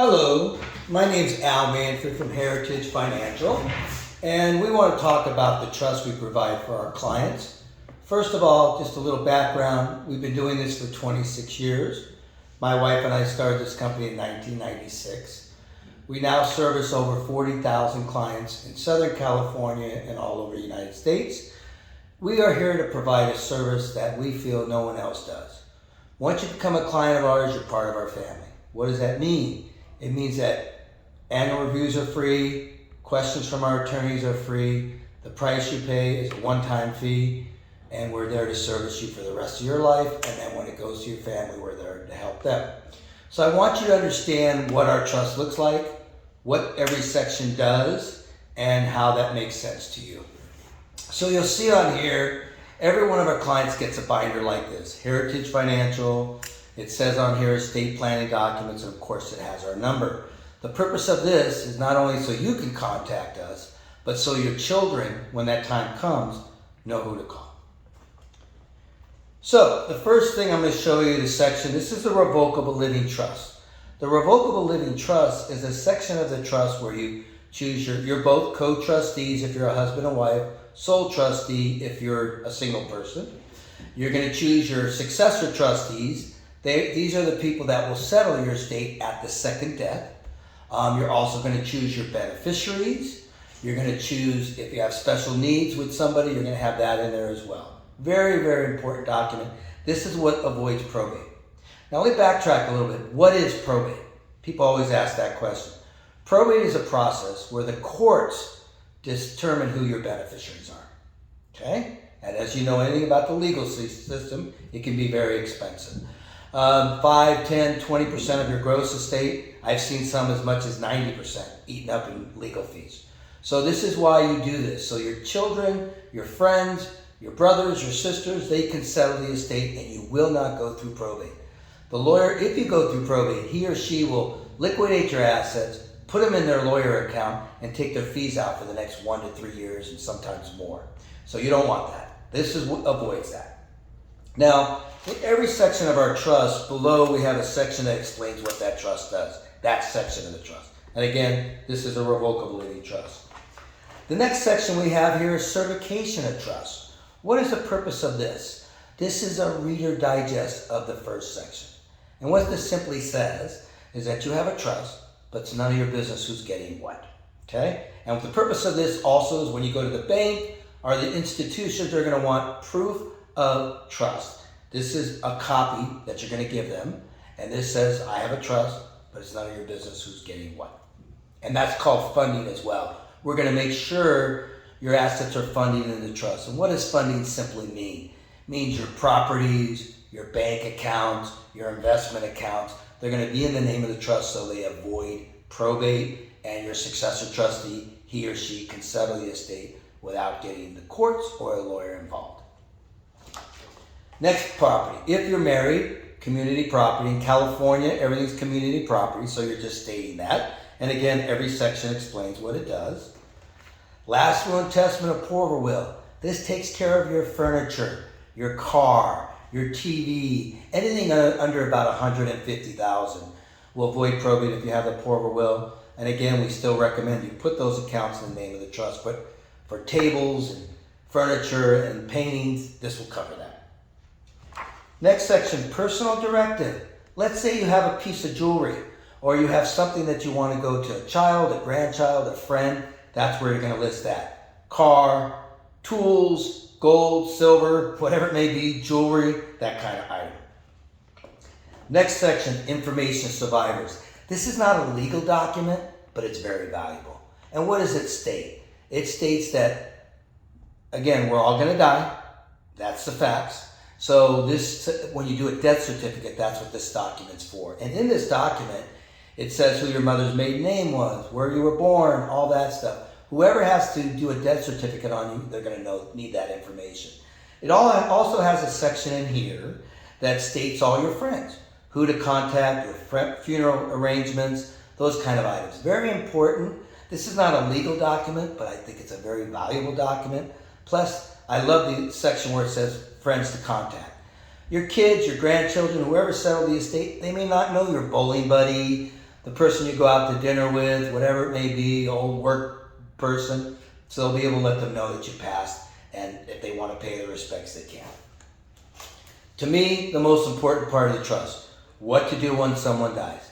Hello, my name's Al Manfred from Heritage Financial, and we want to talk about the trust we provide for our clients. First of all, just a little background. We've been doing this for 26 years. My wife and I started this company in 1996. We now service over 40,000 clients in Southern California and all over the United States. We are here to provide a service that we feel no one else does. Once you become a client of ours, you're part of our family. What does that mean? It means that annual reviews are free, questions from our attorneys are free, the price you pay is a one-time fee, and we're there to service you for the rest of your life, and then when it goes to your family, we're there to help them. So I want you to understand what our trust looks like, what every section does, and how that makes sense to you. So you'll see on here, every one of our clients gets a binder like this, Heritage Financial. It says on here estate planning documents, and of course it has our number. The purpose of this is not only so you can contact us, but so your children, when that time comes, know who to call. So the first thing I'm going to show you this section, this is the Revocable Living Trust. The Revocable Living Trust is a section of the trust where you choose you're both co-trustees if you're a husband and wife, sole trustee if you're a single person. You're going to choose your successor trustees. These are the people that will settle your estate at the second death. You're also going to choose your beneficiaries. You're going to choose if you have special needs with somebody, you're going to have that in there as well. Very, very important document. This is what avoids probate. Now let me backtrack a little bit. What is probate? People always ask that question. Probate is a process where the courts determine who your beneficiaries are. Okay? And as you know anything about the legal system, it can be very expensive. 5, 10, 20% of your gross estate. I've seen some as much as 90% eaten up in legal fees. So this is why you do this. So your children, your friends, your brothers, your sisters, they can settle the estate and you will not go through probate. The lawyer, if you go through probate, he or she will liquidate your assets, put them in their lawyer account, and take their fees out for the next 1 to 3 years and sometimes more. So you don't want that. This avoids that. Now, in every section of our trust, below we have a section that explains what that trust does. That section of the trust. And again, this is a revocable living trust. The next section we have here is certification of trust. What is the purpose of this? This is a Reader Digest of the first section. And what this simply says is that you have a trust, but it's none of your business who's getting what. Okay? And the purpose of this also is when you go to the bank or the institutions, they're going to want proof of trust. This is a copy that you're going to give them, and this says, I have a trust, but it's none of your business who's getting what. And that's called funding as well. We're going to make sure your assets are funded in the trust. And what does funding simply mean? It means your properties, your bank accounts, your investment accounts, they're going to be in the name of the trust so they avoid probate, and your successor trustee, he or she can settle the estate without getting the courts or a lawyer involved. Next, property. If you're married, community property. In California, everything's community property, so you're just stating that. And again, every section explains what it does. Last will and testament of poor will. This takes care of your furniture, your car, your TV, anything under about $150,000 will avoid probate if you have the poor will. And again, we still recommend you put those accounts in the name of the trust. But for tables and furniture and paintings, this will cover that. Next section, personal directive. Let's say you have a piece of jewelry or you have something that you want to go to a child, a grandchild, a friend. That's where you're going to list that. Car, tools, gold, silver, whatever it may be, jewelry, that kind of item. Next section, information survivors. This is not a legal document, but it's very valuable. And what does it state? It states that, again, we're all going to die. That's the facts. So this, when you do a death certificate, that's what this document's for. And in this document, it says who your mother's maiden name was, where you were born, all that stuff. Whoever has to do a death certificate on you, they're going to need that information. It also has a section in here that states all your friends, who to contact, your funeral arrangements, those kind of items. Very important. This is not a legal document, but I think it's a very valuable document. Plus, I love the section where it says friends to contact. Your kids, your grandchildren, whoever settled the estate, they may not know your bowling buddy, the person you go out to dinner with, whatever it may be, old work person, so they'll be able to let them know that you passed, and if they want to pay the respects, they can. To me, the most important part of the trust, what to do when someone dies.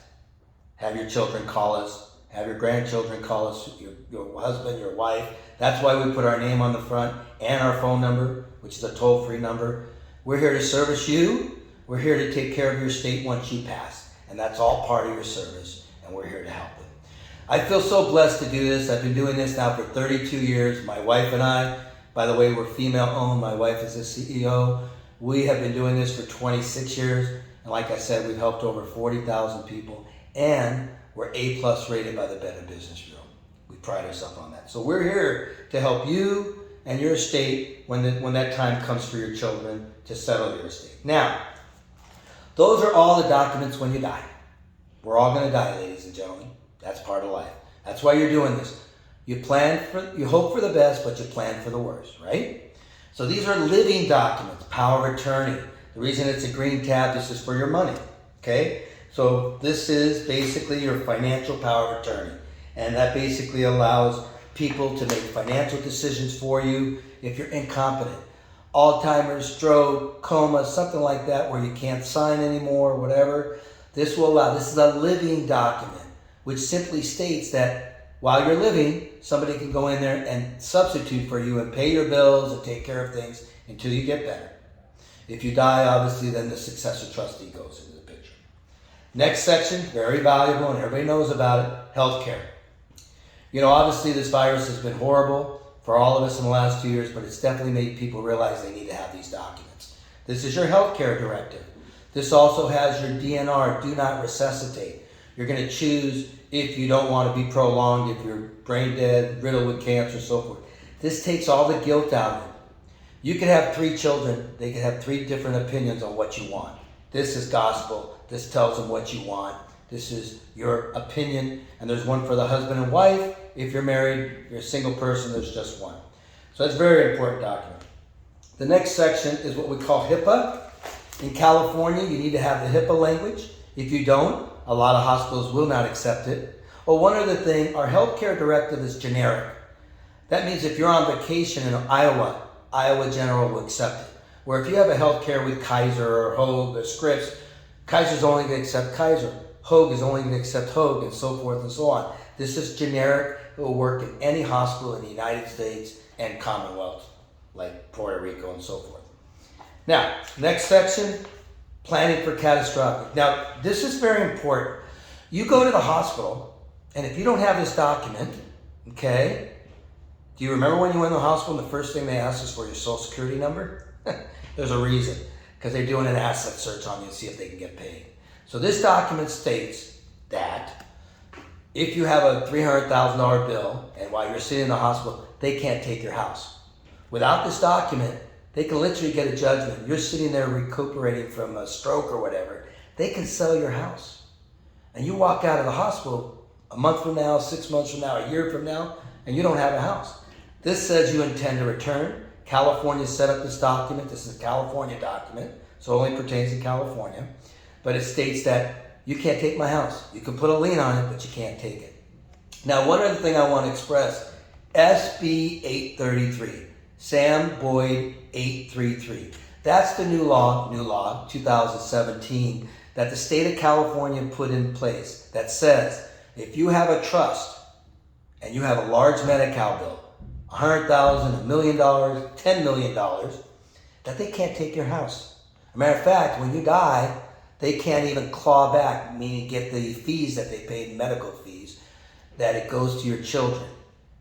Have your children call us, have your grandchildren call us, your husband, your wife. That's why we put our name on the front and our phone number, which is a toll-free number. We're here to service you. We're here to take care of your estate once you pass. And that's all part of your service, and we're here to help you. I feel so blessed to do this. I've been doing this now for 32 years. My wife and I, by the way, we're female-owned. My wife is the CEO. We have been doing this for 26 years. And like I said, we've helped over 40,000 people. And we're A+ rated by the Better Business Bureau. We pride ourselves on that. So we're here to help you and your estate when that time comes for your children to settle your estate. Now, those are all the documents when you die. We're all going to die, ladies and gentlemen. That's part of life. That's why you're doing this. You hope for the best, but you plan for the worst, right? So these are living documents, power of attorney. The reason it's a green tab, this is for your money, okay? So this is basically your financial power of attorney. And that basically allows people to make financial decisions for you if you're incompetent. Alzheimer's, stroke, coma, something like that where you can't sign anymore, whatever. This will allow, this is a living document, which simply states that while you're living, somebody can go in there and substitute for you and pay your bills and take care of things until you get better. If you die, obviously, then the successor trustee goes into the picture. Next section, very valuable, and everybody knows about it, healthcare. You know, obviously, this virus has been horrible for all of us in the last 2 years, but it's definitely made people realize they need to have these documents. This is your healthcare directive. This also has your DNR, do not resuscitate. You're going to choose if you don't want to be prolonged, if you're brain dead, riddled with cancer, so forth. This takes all the guilt out of it. You could have 3 children. They could have 3 different opinions on what you want. This is gospel. This tells them what you want. This is your opinion. And there's one for the husband and wife. If you're married, you're a single person, there's just one. So that's a very important document. The next section is what we call HIPAA. In California, you need to have the HIPAA language. If you don't, a lot of hospitals will not accept it. Well, one other thing, our healthcare directive is generic. That means if you're on vacation in Iowa General will accept it. Where if you have a healthcare with Kaiser or Hoag or Scripps, Kaiser's only going to accept Kaiser. Hoag is only going to accept Hoag, and so forth and so on. This is generic. It will work in any hospital in the United States and Commonwealth, like Puerto Rico and so forth. Now, next section, planning for catastrophic. Now, this is very important. You go to the hospital, and if you don't have this document, okay, do you remember when you went to the hospital and the first thing they asked is for your social security number? There's a reason, because they're doing an asset search on you to see if they can get paid. So this document states that if you have a $300,000 bill and while you're sitting in the hospital, they can't take your house. Without this document, they can literally get a judgment. You're sitting there recuperating from a stroke or whatever. They can sell your house. And you walk out of the hospital a month from now, 6 months from now, a year from now, and you don't have a house. This says you intend to return. California set up this document. This is a California document, so it only pertains to California. But it states that you can't take my house. You can put a lien on it, but you can't take it. Now, one other thing I want to express, SB 833, Sam Boyd 833. That's the new law, 2017, that the state of California put in place that says if you have a trust and you have a large Medi-Cal bill, $100,000, $1 million, $10 million, that they can't take your house. As a matter of fact, when you die, they can't even claw back, meaning get the fees that they paid, medical fees, that it goes to your children,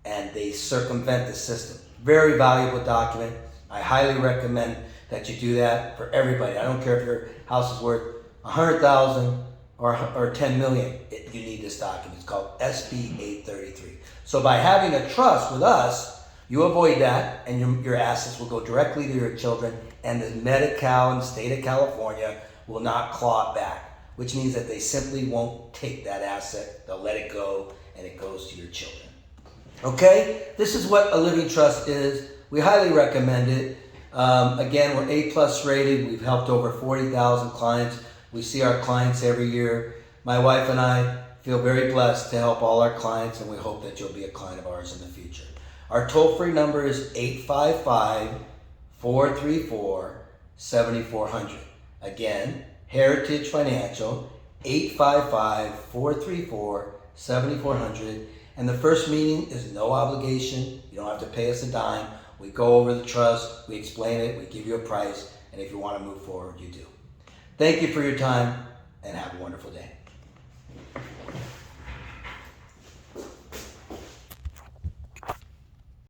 and they circumvent the system. Very valuable document. I highly recommend that you do that for everybody. I don't care if your house is worth $100,000 or 10 million. You need this document. It's called SB 833. So by having a trust with us, you avoid that, and your assets will go directly to your children, and the Medi-Cal and the state of California will not claw it back, which means that they simply won't take that asset. They'll let it go, and it goes to your children. Okay? This is what a living trust is. We highly recommend it. Again, we're A+ rated. We've helped over 40,000 clients. We see our clients every year. My wife and I feel very blessed to help all our clients, and we hope that you'll be a client of ours in the future. Our toll-free number is 855-434-7400. Again, Heritage Financial, 855-434-7400. And the first meeting is no obligation. You don't have to pay us a dime. We go over the trust, we explain it, we give you a price, and if you want to move forward, you do. Thank you for your time, and have a wonderful day.